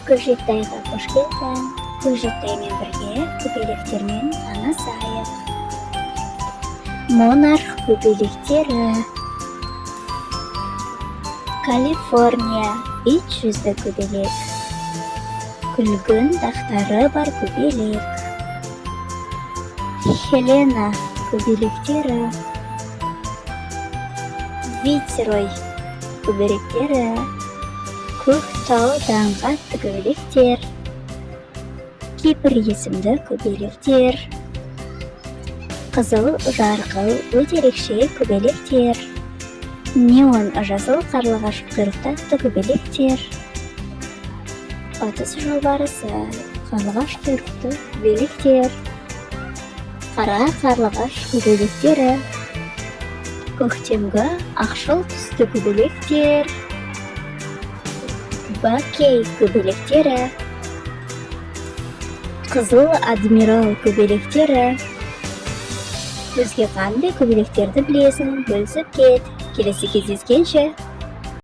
Көкжиектайға қош келдің. Көкжиектаймен бірге көбелектермен танысайық. Монарх көбелектері. Калифорния ит жүзді көбелек. Күлгін дақтары бар көбелек. Хелена көбелектері. Вицерой көбелектері. Көк таудан қатты көбелектер. Кипр есімді көбелектер. Қызыл жарқыл өте ерекше көбелектер. Неон жасыл қарлығаш құйрықтатты көбелектер. Батыс жолбарысы қарлығаш құйрықты көбелектер. Қара қарлығаш көбелектері. Көктемгі ақшыл түсті көбелектер. Бакей көбелектері. Қызыл адмирал көбелектері. Өзге қандай көбелектерді білесің, бөлісіп кет. Келесі кездескенше.